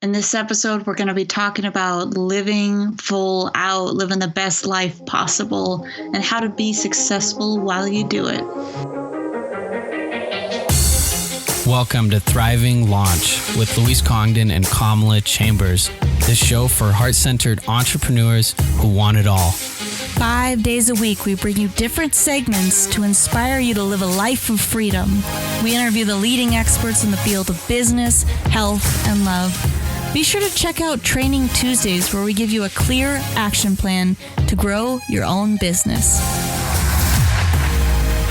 In this episode, we're going to be talking about living full out, living the best life possible, and how to be successful while you do it. Welcome to Thriving Launch with Louise Congdon and Kamala Chambers, the show for heart-centered entrepreneurs who want it all. 5 days a week, we bring you different segments to inspire you to live a life of freedom. We interview the leading experts in the field of business, health, and love. Be sure to check out Training Tuesdays, where we give you a clear action plan to grow your own business.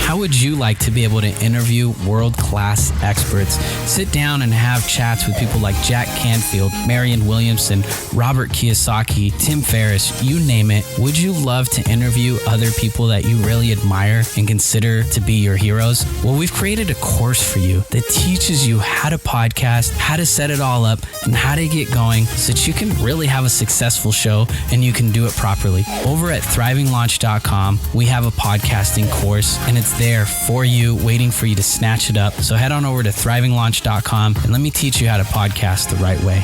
How would you like to be able to interview world-class experts? Sit down and have chats with people like Jack Canfield, Marianne Williamson, Robert Kiyosaki, Tim Ferriss, you name it. Would you love to interview other people that you really admire and consider to be your heroes? Well, we've created a course for you that teaches you how to podcast, how to set it all up, and how to get going so that you can really have a successful show and you can do it properly. Over at thrivinglaunch.com, we have a podcasting course, and it's there for you, waiting for you to snatch it up. So head on over to thrivinglaunch.com and let me teach you how to podcast the right way.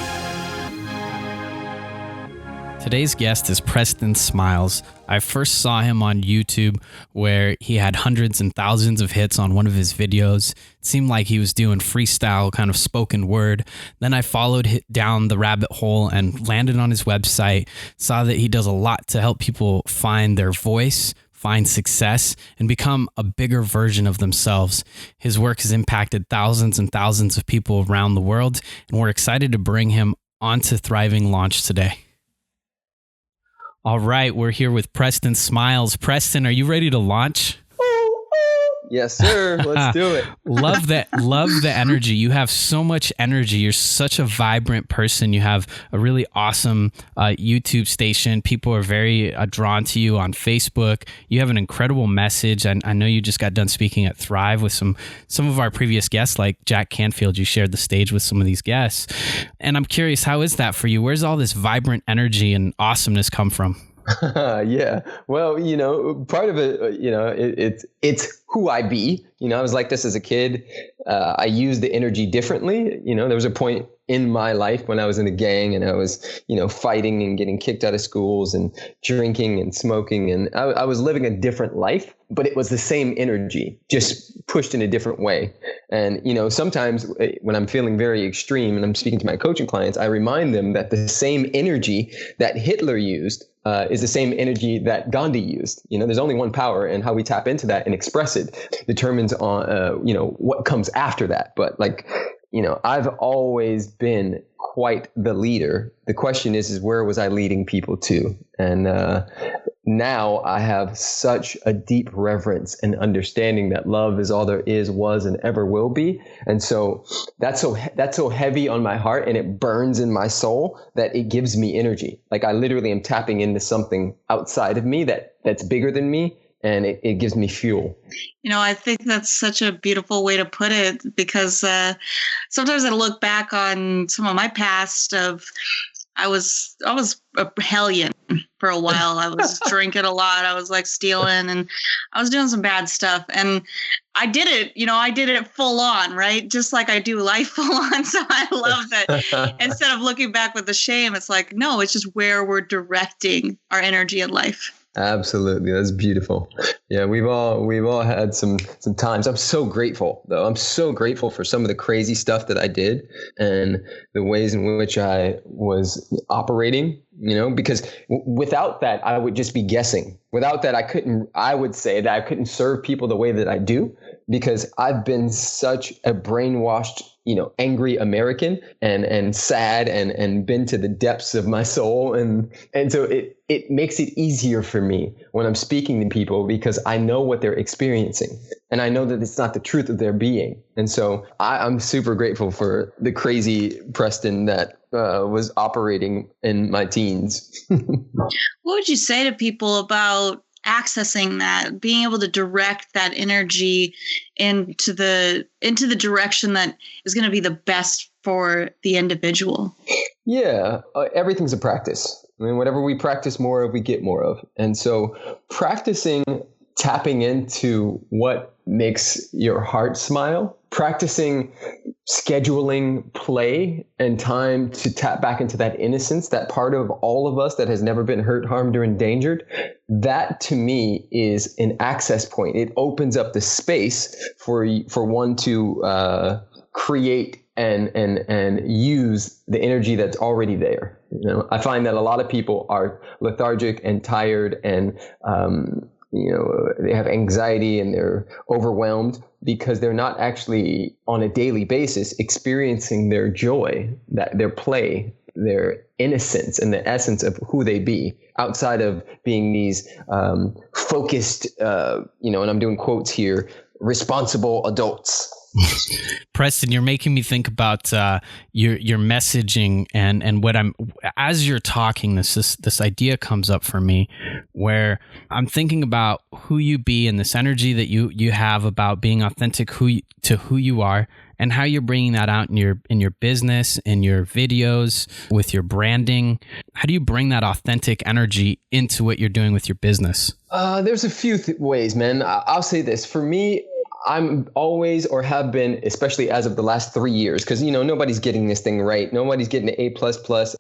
Today's guest is Preston Smiles. I first saw him on YouTube where he had hundreds and thousands of hits on one of his videos. It seemed like he was doing freestyle, kind of spoken word. Then I followed down the rabbit hole and landed on his website, saw that he does a lot to help people find their voice, find success, and become a bigger version of themselves. His work has impacted thousands and thousands of people around the world, and we're excited to bring him onto Thriving Launch today. All right, we're here with Preston Smiles. Preston, are you ready to launch? Yes, sir. Let's do it. Love that. Love the energy. You have so much energy. You're such a vibrant person. You have a really awesome YouTube station. People are very drawn to you on Facebook. You have an incredible message. I know you just got done speaking at Thrive with some of our previous guests, like Jack Canfield. You shared the stage with some of these guests. And I'm curious, how is that for you? Where's all this vibrant energy and awesomeness come from? Yeah. Well, part of it, it's who I be. I was like this as a kid. I used the energy differently. There was a point in my life when I was in a gang and I was, fighting and getting kicked out of schools and drinking and smoking. And I was living a different life, but it was the same energy, just pushed in a different way. And, sometimes when I'm feeling very extreme and I'm speaking to my coaching clients, I remind them that the same energy that Hitler used is the same energy that Gandhi used. There's only one power, and how we tap into that and express it determines on, what comes after that. But I've always been quite the leader. The question is where was I leading people to? And now I have such a deep reverence and understanding that love is all there is, was, and ever will be. And so that's so heavy on my heart, and it burns in my soul that it gives me energy. Like I literally am tapping into something outside of me that's bigger than me. And it gives me fuel. I think that's such a beautiful way to put it, because sometimes I look back on some of my past of I was a hellion for a while. I was drinking a lot. I was like stealing, and I was doing some bad stuff. And I did it full on, right? Just like I do life full on. So I love that instead of looking back with the shame, it's like, no, it's just where we're directing our energy in life. Absolutely. That's beautiful. Yeah, we've all had some times. I'm so grateful, though. I'm so grateful for some of the crazy stuff that I did and the ways in which I was operating, because without that, I would just be guessing. Without that, I would say that I couldn't serve people the way that I do, because I've been such a brainwashed, angry American and sad and been to the depths of my soul. And so it makes it easier for me when I'm speaking to people, because I know what they're experiencing and I know that it's not the truth of their being. And so I'm super grateful for the crazy Preston that was operating in my teens. What would you say to people about accessing that, being able to direct that energy into the direction that is going to be the best for the individual? Yeah, everything's a practice. I mean, whatever we practice more of, we get more of. And so practicing tapping into what makes your heart smile, practicing scheduling play and time to tap back into that innocence, that part of all of us that has never been hurt, harmed, or endangered, that to me is an access point. It opens up the space for one to create and use the energy that's already there. You know, I find that a lot of people are lethargic and tired and they have anxiety and they're overwhelmed because they're not actually on a daily basis experiencing their joy, that their play, their innocence and the essence of who they be outside of being these focused, and I'm doing quotes here, responsible adults. Preston, you're making me think about your messaging and what as you're talking, this idea comes up for me where I'm thinking about who you be and this energy that you have about being authentic to who you are and how you're bringing that out in your business, in your videos, with your branding. How do you bring that authentic energy into what you're doing with your business? There's a few ways, man. I'll say this. For me, I'm always, or have been, especially as of the last 3 years, because, nobody's getting this thing right. Nobody's getting an A++.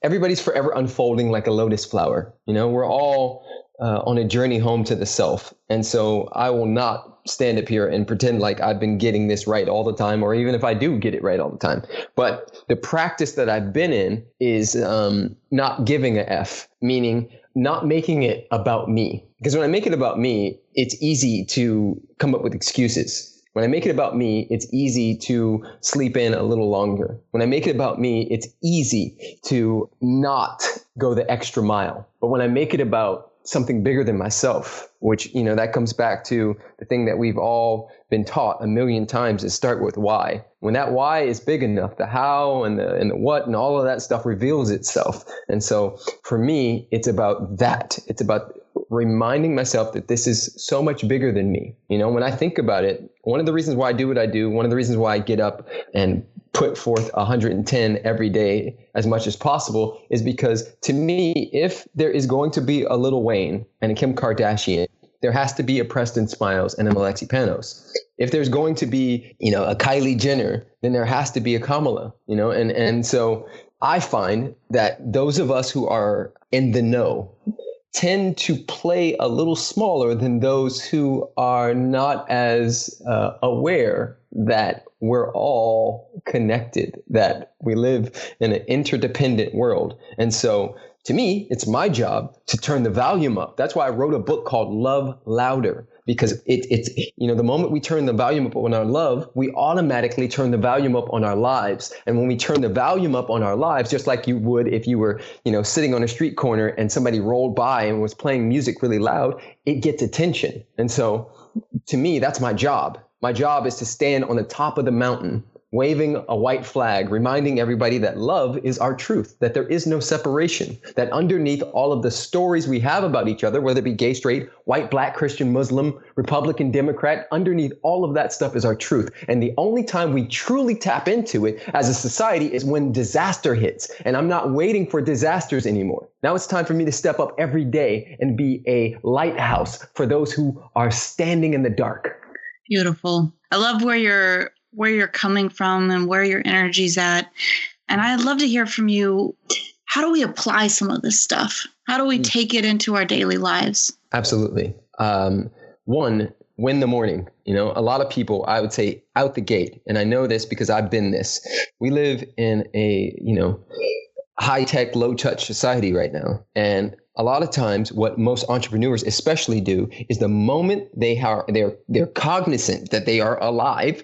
Everybody's forever unfolding like a lotus flower. We're all on a journey home to the self. And so I will not stand up here and pretend like I've been getting this right all the time, or even if I do get it right all the time. But the practice that I've been in is not giving a F, meaning not making it about me. Because when I make it about me, it's easy to come up with excuses. When I make it about me, it's easy to sleep in a little longer. When I make it about me, it's easy to not go the extra mile. But when I make it about something bigger than myself, which, that comes back to the thing that we've all been taught a million times, is start with why. When that why is big enough, the how and the what and all of that stuff reveals itself. And so for me, it's about that. It's about reminding myself that this is so much bigger than me. When I think about it, one of the reasons why I do what I do, one of the reasons why I get up and put forth 110 every day as much as possible is because, to me, if there is going to be a Lil Wayne and a Kim Kardashian, there has to be a Preston Smiles and an Alexi Panos. If there's going to be, a Kylie Jenner, then there has to be a Kamala, and so I find that those of us who are in the know tend to play a little smaller than those who are not as aware that we're all connected, that we live in an interdependent world. And so to me, it's my job to turn the volume up. That's why I wrote a book called Love Louder, because it's the moment we turn the volume up on our love, we automatically turn the volume up on our lives. And when we turn the volume up on our lives, just like you would if you were, sitting on a street corner and somebody rolled by and was playing music really loud, it gets attention. And so to me, that's my job. My job is to stand on the top of the mountain, waving a white flag, reminding everybody that love is our truth, that there is no separation, that underneath all of the stories we have about each other, whether it be gay, straight, white, black, Christian, Muslim, Republican, Democrat, underneath all of that stuff is our truth. And the only time we truly tap into it as a society is when disaster hits. And I'm not waiting for disasters anymore. Now it's time for me to step up every day and be a lighthouse for those who are standing in the dark. Beautiful. I love where you're coming from and where your energy's at. And I'd love to hear from you. How do we apply some of this stuff? How do we take it into our daily lives? Absolutely. One, win the morning. A lot of people, I would say, out the gate, and I know this because I've been this. We live in a, high-tech, low-touch society right now. And a lot of times what most entrepreneurs especially do is the moment they're cognizant that they are alive,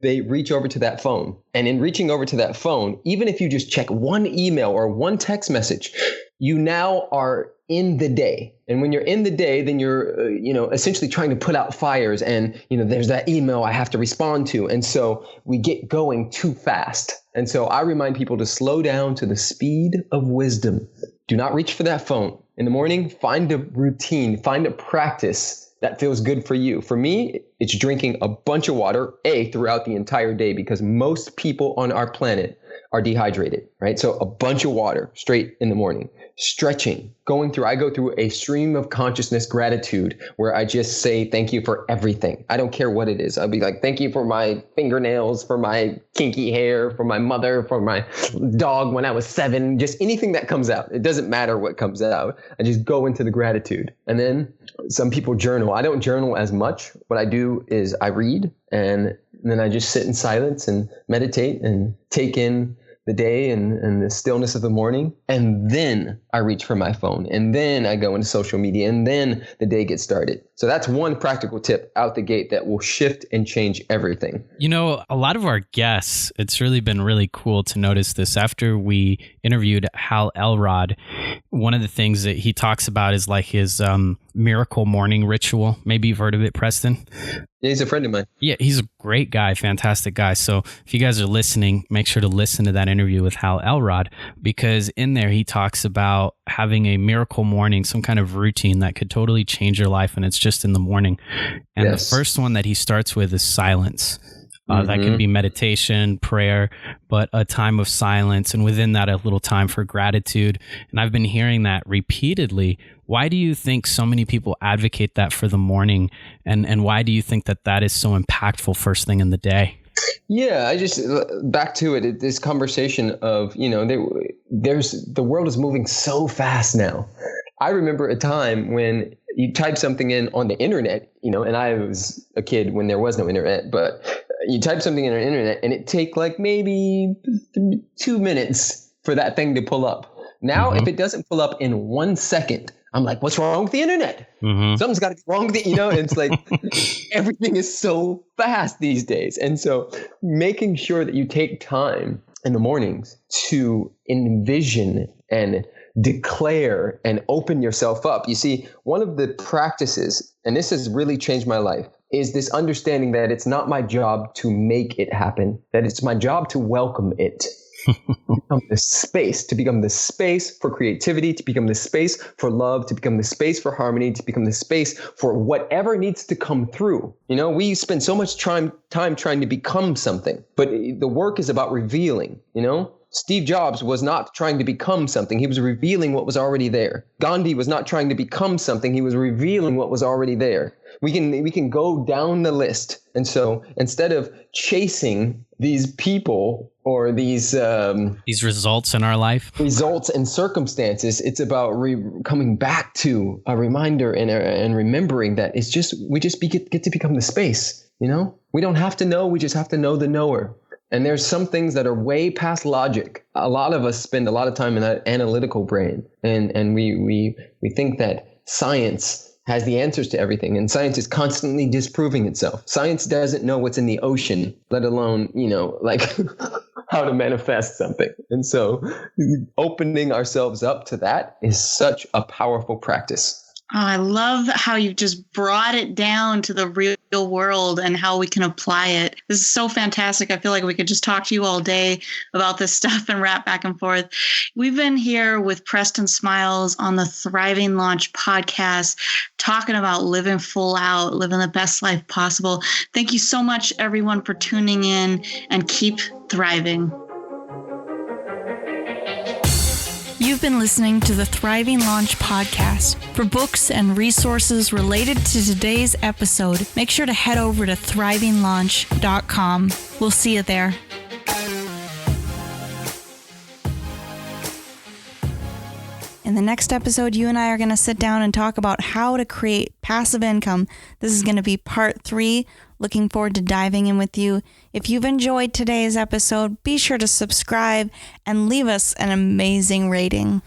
they reach over to that phone. And in reaching over to that phone, even if you just check one email or one text message, you now are in the day. And when you're in the day, then you're, essentially trying to put out fires. And, there's that email I have to respond to. And so we get going too fast. And so I remind people to slow down to the speed of wisdom. Do not reach for that phone. In the morning, find a routine, find a practice that feels good for you. For me, it's drinking a bunch of water, throughout the entire day, because most people on our planet are dehydrated, right? So a bunch of water straight in the morning, stretching, I go through a stream of consciousness gratitude where I just say thank you for everything. I don't care what it is. I'll be like, thank you for my fingernails, for my kinky hair, for my mother, for my dog when I was 7, just anything that comes out. It doesn't matter what comes out. I just go into the gratitude. And then some people journal. I don't journal as much. What I do is I read, and then I just sit in silence and meditate and take in the day and the stillness of the morning. And then I reach for my phone, and then I go into social media, and then the day gets started. So that's one practical tip out the gate that will shift and change everything. You know, a lot of our guests, it's really been really cool to notice this. After we interviewed Hal Elrod, one of the things that he talks about is like his miracle morning ritual. Maybe you've heard of it, Preston? Yeah, he's a friend of mine. Yeah, he's a great guy, fantastic guy. So if you guys are listening, make sure to listen to that interview with Hal Elrod, because in there he talks about having a miracle morning, some kind of routine that could totally change your life, and it's just in the morning. And the first one that he starts with is silence. That could be meditation, prayer, but a time of silence, and within that, a little time for gratitude. And I've been hearing that repeatedly. Why do you think so many people advocate that for the morning? And why do you think that that is so impactful first thing in the day? Yeah, I just back to it. This conversation of, you know, the world is moving so fast now. I remember a time when you type something in on the internet, you know, and I was a kid when there was no internet, but you type something in on the internet and it take like maybe 2 minutes for that thing to pull up. Now, if it doesn't pull up in 1 second, I'm like, what's wrong with the internet? Something's got to be wrong with it. You know, it's like everything is so fast these days. And so making sure that you take time in the mornings to envision and declare and open yourself up. You see, one of the practices, and this has really changed my life, is this understanding that it's not my job to make it happen, that it's my job to welcome it. To become the space for creativity, to become the space for love, to become the space for harmony, to become the space for whatever needs to come through. You know, we spend so much time trying to become something, but the work is about revealing, you know? Steve Jobs was not trying to become something. He was revealing what was already there. Gandhi was not trying to become something. He was revealing what was already there. We can go down the list. And so instead of chasing these people or these results in our life, results and circumstances, it's about coming back to a reminder and remembering that it's just get to become the space. You know, we don't have to know. We just have to know the knower. And there's some things that are way past logic. A lot of us spend a lot of time in that analytical brain, and we think that science has the answers to everything, and science is constantly disproving itself. Science doesn't know what's in the ocean, let alone, you know, like how to manifest something. And so opening ourselves up to that is such a powerful practice. Oh, I love how you just brought it down to the real world and how we can apply it. This is so fantastic. I feel like we could just talk to you all day about this stuff and rap back and forth. We've been here with Preston Smiles on the Thriving Launch podcast, talking about living full out, living the best life possible. Thank you so much, everyone, for tuning in, and keep thriving. You've been listening to the Thriving Launch podcast. For books and resources related to today's episode, make sure to head over to thrivinglaunch.com. We'll see you there. In the next episode, you and I are going to sit down and talk about how to create passive income. This is going to be part 3. Looking forward to diving in with you. If you've enjoyed today's episode, be sure to subscribe and leave us an amazing rating.